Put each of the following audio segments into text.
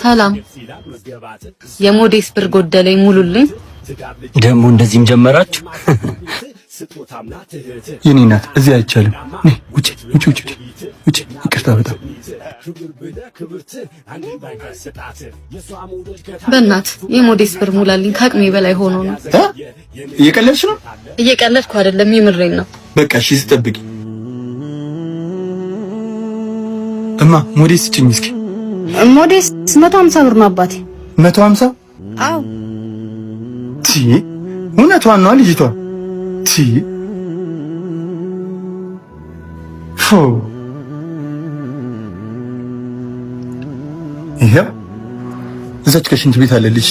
ሰላም የሞዴስ ብር ጎደለኝ ሙሉልኝ። ደግሞ እንደዚህም ጀመራችሁ? የኔ እናት እዚህ አይቻልም። ነይ ውጪ ውጪ ውጪ ውጪ። ይቅርታ በጣም በእናት የሞዴስ ብር ሙላልኝ። ከአቅሜ በላይ ሆኖ ነው። እየቀለድሽ ነው? እየቀለድኩ አይደለም፣ የምሬን ነው። በቃ እሺ ስጠብቂ። እማ ሞዴስ ስጭኝ እስኪ። ሞዴስ 150 ብር ነው አባቴ። 150? አዎ። እውነቷን ነው ልጅቷ። ይሄው እዛች ከሽንት ቤት አለልሽ።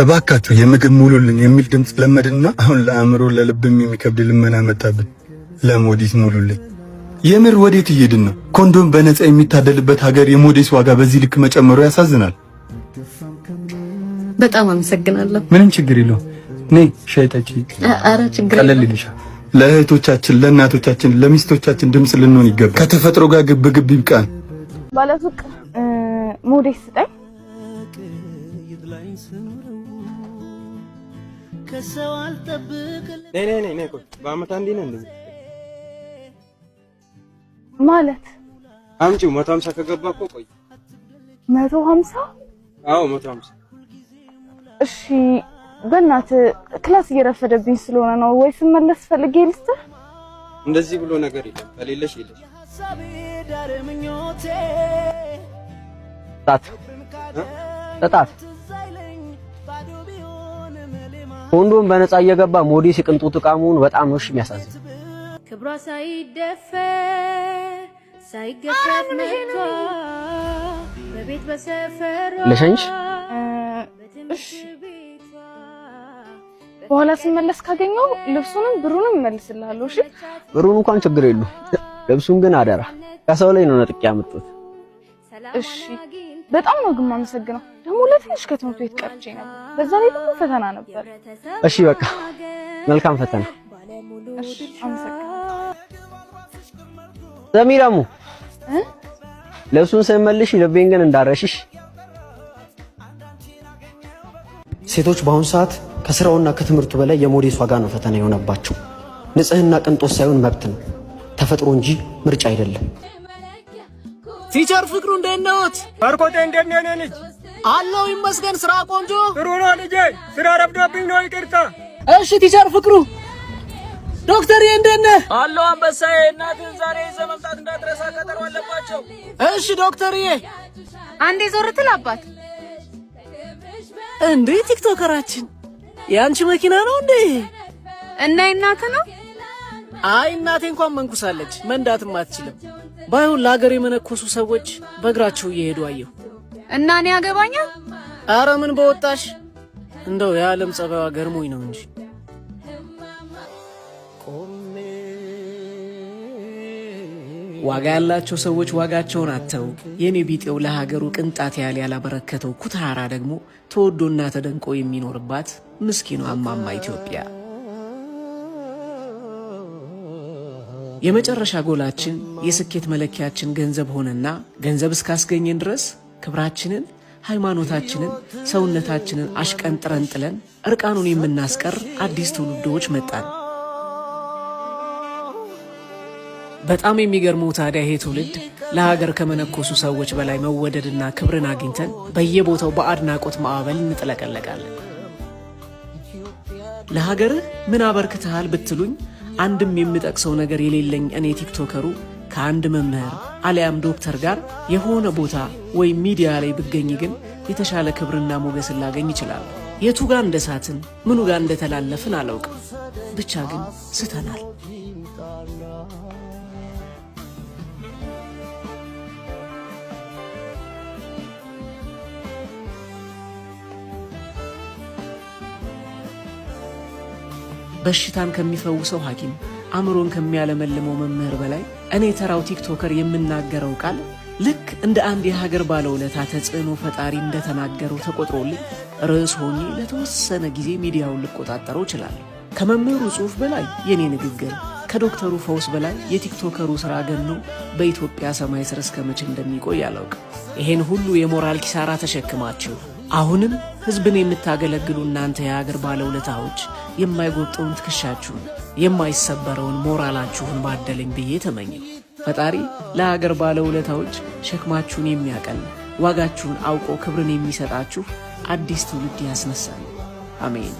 እባካችሁ የምግብ ሙሉልን የሚል ድምፅ ለመድና አሁን ለአእምሮ ለልብም የሚከብድ ልመና መጣብን። ለሞዴስ ሙሉልን። የምር ወዴት እየሄድን ነው? ኮንዶም በነፃ የሚታደልበት ሀገር የሞዴስ ዋጋ በዚህ ልክ መጨመሩ ያሳዝናል። በጣም አመሰግናለሁ። ምንም ችግር የለውም። ነይ ሻይ ጠጪ። ኧረ ችግር ቀለል ይልሻል። ለእህቶቻችን፣ ለእናቶቻችን፣ ለሚስቶቻችን ድምፅ ልንሆን ይገባል። ከተፈጥሮ ጋር ግብ ግብ ይብቃን። ባለሱቅ ሞዴስ ስጠኝ። ነይ ቆይ፣ በአመት አንዴ ነው እንደዚህ ማለት አምጪው። 150 ከገባ እኮ ቆይ 150? አዎ 150። እሺ በእናት ክላስ እየረፈደብኝ ስለሆነ ነው። ወይ ስመለስ ፈልጌ ልስጥህ። እንደዚህ ብሎ ነገር የለም። ከሌለሽ የለሽ። ጣጣት ኮንዶም በነፃ እየገባ ሞዴስ የቅንጦት ዕቃ መሆኑ በጣም ነው የሚያሳዝን። ክብሯ ሳይደፈር ሳይገፈፍ መጥቷ በቤት በሰፈሯ ለሸንሽ እሺ በኋላ ስመለስ ካገኘው ልብሱንም ብሩንም እመልስልሃለሁ። እሺ ብሩን እንኳን ችግር የለውም፣ ልብሱን ግን አደራ ከሰው ላይ ነው ነጥቄ ያመጡት። እሺ በጣም ነው ግን የማመሰግነው። ደግሞ ለትንሽ ከትምህርት ቤት ቀርቼ ነበር፣ በዛ ላይ ደግሞ ፈተና ነበር። እሺ በቃ መልካም ፈተና። እሺ አመሰግናለሁ። ዘሚራሙ ልብሱን ስመልሽ ልቤን ግን እንዳረሽሽ። ሴቶች በአሁኑ ሰዓት ከስራውና ከትምህርቱ በላይ የሞዴስ ዋጋ ነው ፈተና የሆነባቸው። ንጽህና ቅንጦት ሳይሆን መብት ነው፣ ተፈጥሮ እንጂ ምርጫ አይደለም። ቲቸር ፍቅሩ እንዴት ነዎት? ባርኮቴ እንዴት ነህ ልጅ? አለው ይመስገን። ስራ ቆንጆ? ጥሩ ነው ልጄ። ስራ ረፍዶብኝ ነው ይቅርታ። እሺ ቲቸር ፍቅሩ። ዶክተር እንዴት ነህ? አለው አንበሳዬ። እናትህን ዛሬ ይዘህ መምጣት እንዳትረሳ፣ ቀጠሮ አለባቸው። እሺ ዶክተርዬ። አንዴ ዞር ትል አባት። እንዴ ቲክቶከራችን ያንቺ መኪና ነው እንዴ? እና እናት ነው? አይ እናቴ እንኳን መንኩሳለች፣ መንዳትም አትችልም። ባይሆን ለሀገር የመነኮሱ ሰዎች በእግራቸው እየሄዱ አየሁ እና እኔ ያገባኛል። አረ ምን በወጣሽ፣ እንደው የዓለም ጸባይዋ ገርሞኝ ነው እንጂ። ዋጋ ያላቸው ሰዎች ዋጋቸውን አጥተው የኔ ቢጤው ለሀገሩ ቅንጣት ያህል ያላበረከተው ኩታራ ደግሞ ተወዶና ተደንቆ የሚኖርባት ምስኪኗ እማማ ኢትዮጵያ። የመጨረሻ ጎላችን የስኬት መለኪያችን ገንዘብ ሆነና ገንዘብ እስካስገኘን ድረስ ክብራችንን፣ ሃይማኖታችንን፣ ሰውነታችንን አሽቀንጥረን ጥለን እርቃኑን የምናስቀር አዲስ ትውልዶች መጣን። በጣም የሚገርመው ታዲያ ይሄ ትውልድ ለሀገር ከመነኮሱ ሰዎች በላይ መወደድና ክብርን አግኝተን በየቦታው በአድናቆት ማዕበል እንጥለቀለቃለን። ለሀገርህ ምን አበርክተሃል ብትሉኝ አንድም የምጠቅሰው ነገር የሌለኝ እኔ ቲክቶከሩ ከአንድ መምህር አሊያም ዶክተር ጋር የሆነ ቦታ ወይ ሚዲያ ላይ ብገኝ ግን የተሻለ ክብርና ሞገስን ላገኝ ይችላል። የቱ ጋር እንደሳትን ምኑ ጋር እንደተላለፍን አላውቅም፣ ብቻ ግን ስተናል። በሽታን ከሚፈውሰው ሐኪም አእምሮን ከሚያለመልመው መምህር በላይ እኔ ተራው ቲክቶከር የምናገረው ቃል ልክ እንደ አንድ የሀገር ባለውለታ ተጽዕኖ ፈጣሪ እንደተናገረው ተቆጥሮልኝ ርዕስ ሆኜ ለተወሰነ ጊዜ ሚዲያውን ልቆጣጠረው እችላለሁ። ከመምህሩ ጽሑፍ በላይ የኔ ንግግር፣ ከዶክተሩ ፈውስ በላይ የቲክቶከሩ ስራ ገኖ በኢትዮጵያ ሰማይ ስር እስከመቼ እንደሚቆይ አላውቅም። ይሄን ሁሉ የሞራል ኪሳራ ተሸክማችሁ አሁንም ህዝብን የምታገለግሉ እናንተ የሀገር ባለውለታዎች የማይጎጠውን ትከሻችሁን የማይሰበረውን ሞራላችሁን ባደለኝ ብዬ ተመኘው። ፈጣሪ ለሀገር ባለውለታዎች ሸክማችሁን የሚያቀል ዋጋችሁን አውቆ ክብርን የሚሰጣችሁ አዲስ ትውልድ ያስነሳል። አሜን።